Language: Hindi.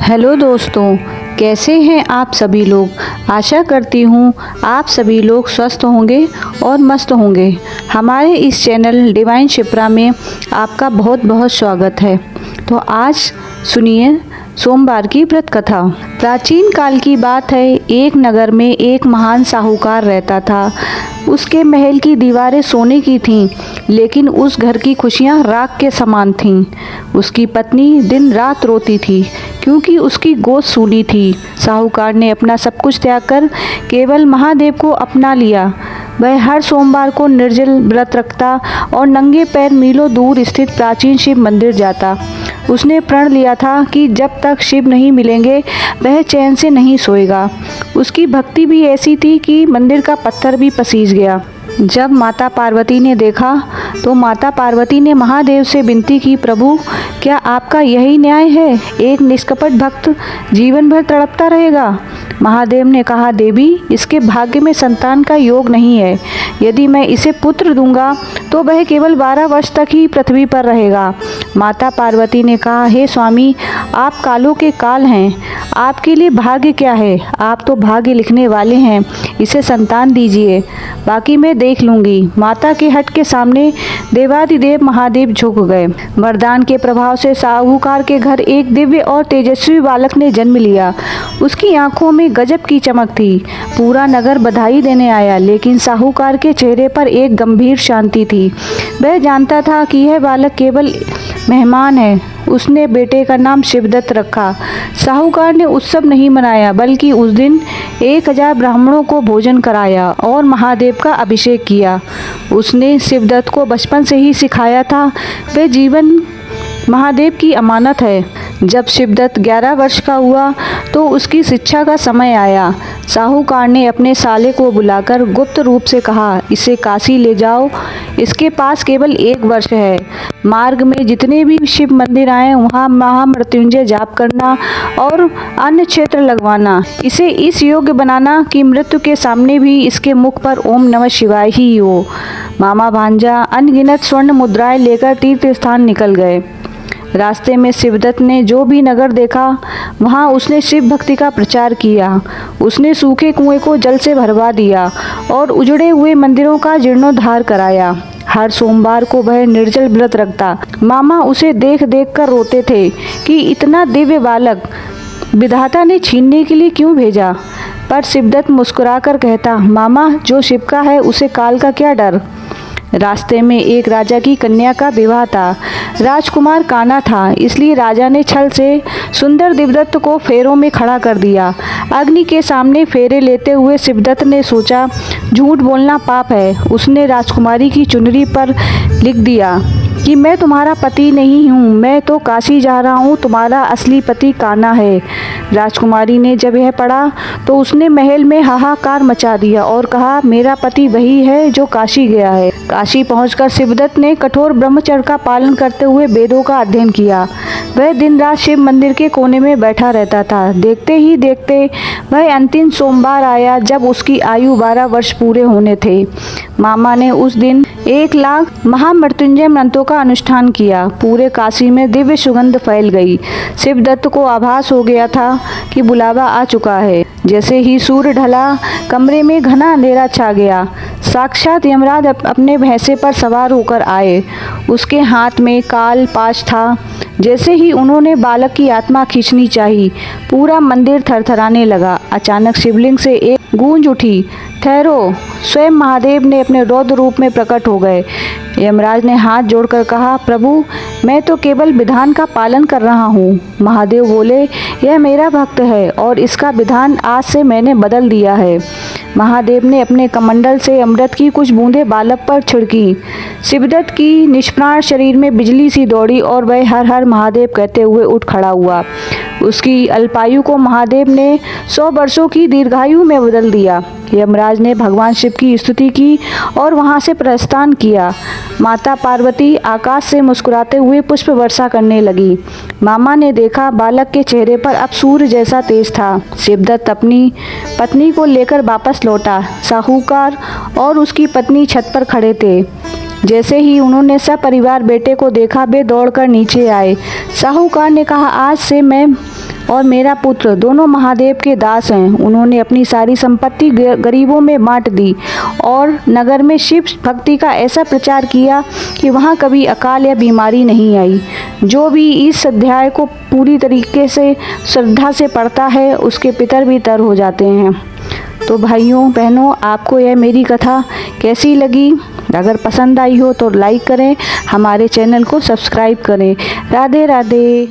हेलो दोस्तों, कैसे हैं आप सभी लोग। आशा करती हूँ आप सभी लोग स्वस्थ होंगे और मस्त होंगे। हमारे इस चैनल डिवाइन शिप्रा में आपका बहुत बहुत स्वागत है। तो आज सुनिए सोमवार की व्रत कथा। प्राचीन काल की बात है, एक नगर में एक महान साहूकार रहता था। उसके महल की दीवारें सोने की थीं, लेकिन उस घर की खुशियां राख के समान थीं। उसकी पत्नी दिन रात रोती थी क्योंकि उसकी गोद सूनी थी। साहूकार ने अपना सब कुछ त्याग कर केवल महादेव को अपना लिया। वह हर सोमवार को निर्जल व्रत रखता और नंगे पैर मीलों दूर स्थित प्राचीन शिव मंदिर जाता। उसने प्रण लिया था कि जब तक शिव नहीं मिलेंगे वह चैन से नहीं सोएगा। उसकी भक्ति भी ऐसी थी कि मंदिर का पत्थर भी पसीज गया। जब माता पार्वती ने देखा तो माता पार्वती ने महादेव से विनती की, प्रभु क्या आपका यही न्याय है? एक निष्कपट भक्त जीवन भर तड़पता रहेगा। महादेव ने कहा, देवी इसके भाग्य में संतान का योग नहीं है। यदि मैं इसे पुत्र दूंगा तो वह केवल 12 वर्ष तक ही पृथ्वी पर रहेगा। माता पार्वती ने कहा, हे स्वामी आप कालों के काल हैं, आपके लिए भाग्य क्या है? आप तो भाग्य लिखने वाले हैं, इसे संतान दीजिए, बाकी मैं देख लूंगी। माता के हट के सामने देवादिदेव महादेव झुक गए। वरदान के प्रभाव से साहूकार के घर एक दिव्य और तेजस्वी बालक ने जन्म लिया। उसकी आंखों में गजब की चमक थी। पूरा नगर बधाई देने आया, लेकिन साहूकार के चेहरे पर एक गंभीर शांति थी। वह जानता था कि यह बालक केवल मेहमान है। उसने बेटे का नाम शिवदत्त रखा। साहूकार ने उत्सव नहीं मनाया, बल्कि उस दिन 1000 ब्राह्मणों को भोजन कराया और महादेव का अभिषेक किया। उसने शिवदत्त को बचपन से ही सिखाया था, वह जीवन महादेव की अमानत है। जब शिवदत्त 11 वर्ष का हुआ तो उसकी शिक्षा का समय आया। साहूकार ने अपने साले को बुलाकर गुप्त रूप से कहा, इसे काशी ले जाओ, इसके पास केवल 1 वर्ष है। मार्ग में जितने भी शिव मंदिर आए वहाँ महामृत्युंजय जाप करना और अन्य क्षेत्र लगवाना। इसे इस योग्य बनाना कि मृत्यु के सामने भी इसके मुख पर ओम नमः शिवाय ही हो। मामा भांजा अनगिनत स्वर्ण मुद्राएं लेकर तीर्थ स्थान निकल गए। रास्ते में शिवदत्त ने जो भी नगर देखा वहाँ उसने शिव भक्ति का प्रचार किया। उसने सूखे कुएं को जल से भरवा दिया और उजड़े हुए मंदिरों का जीर्णोद्धार कराया। हर सोमवार को वह निर्जल व्रत रखता। मामा उसे देख देख कर रोते थे कि इतना दिव्य बालक विधाता ने छीनने के लिए क्यों भेजा। पर शिवदत्त मुस्कुराकर कहता, मामा जो शिव का है उसे काल का क्या डर। रास्ते में एक राजा की कन्या का विवाह था। राजकुमार काना था, इसलिए राजा ने छल से सुंदर दिव्यदत्त को फेरों में खड़ा कर दिया। अग्नि के सामने फेरे लेते हुए शिवदत्त ने सोचा झूठ बोलना पाप है। उसने राजकुमारी की चुनरी पर लिख दिया कि मैं तुम्हारा पति नहीं हूँ, मैं तो काशी जा रहा हूँ, तुम्हारा असली पति काना है। राजकुमारी ने जब यह पढ़ा तो उसने महल में हाहाकार मचा दिया और कहा, मेरा पति वही है जो काशी गया है। काशी पहुंचकर शिवदत्त ने कठोर ब्रह्मचर्य का पालन करते हुए वेदों का अध्ययन किया। वह दिन रात शिव मंदिर के कोने में बैठा रहता था। देखते ही देखते वह अंतिम सोमवार आया जब उसकी आयु 12 वर्ष पूरे होने थे। मामा ने उस दिन 1 लाख महामृत्युंजय मंत्रों का अनुष्ठान किया। पूरे काशी में दिव्य सुगंध फैल गई। शिवदत्त को आभास हो गया था कि बुलावा आ चुका है। जैसे ही सूर्य ढला कमरे में घना अंधेरा छा गया। साक्षात यमराज अपने भैंसे पर सवार होकर आए। उसके हाथ में काल पाश था। जैसे ही उन्होंने बालक की आत्मा खींचनी चाहिए, पूरा मंदिर थरथराने लगा। अचानक शिवलिंग से एक गूंज उठी, ठहरो, स्वयं महादेव ने अपने रौद्र रूप में प्रकट हो गए। यमराज ने हाथ जोड़कर कहा, प्रभु मैं तो केवल विधान का पालन कर रहा हूँ। महादेव बोले, यह मेरा भक्त है और इसका विधान आज से मैंने बदल दिया है। महादेव ने अपने कमंडल से अमृत की कुछ बूंदें बालक पर छिड़की। शिवदत्त की निष्प्राण शरीर में बिजली सी दौड़ी और वह हर हर महादेव कहते हुए उठ खड़ा हुआ। उसकी अल्पायु को महादेव ने 100 वर्षों की दीर्घायु में बदल दिया। यमराज ने भगवान शिव की स्तुति की और वहां से प्रस्थान किया। माता पार्वती आकाश से मुस्कुराते हुए पुष्प वर्षा करने लगी। मामा ने देखा बालक के चेहरे पर अब सूर्य जैसा तेज था। शिवदत्त अपनी पत्नी को लेकर वापस लौटा। साहूकार और उसकी पत्नी छत पर खड़े थे। जैसे ही उन्होंने सपरिवार बेटे को देखा वे दौड़कर नीचे आए। साहूकार ने कहा, आज से मैं और मेरा पुत्र दोनों महादेव के दास हैं। उन्होंने अपनी सारी संपत्ति गरीबों में बांट दी और नगर में शिव भक्ति का ऐसा प्रचार किया कि वहाँ कभी अकाल या बीमारी नहीं आई। जो भी इस अध्याय को पूरी तरीके से श्रद्धा से पढ़ता है उसके पितर भी तर हो जाते हैं। तो भाइयों बहनों, आपको यह मेरी कथा कैसी लगी? अगर पसंद आई हो तो लाइक करें, हमारे चैनल को सब्सक्राइब करें। राधे राधे।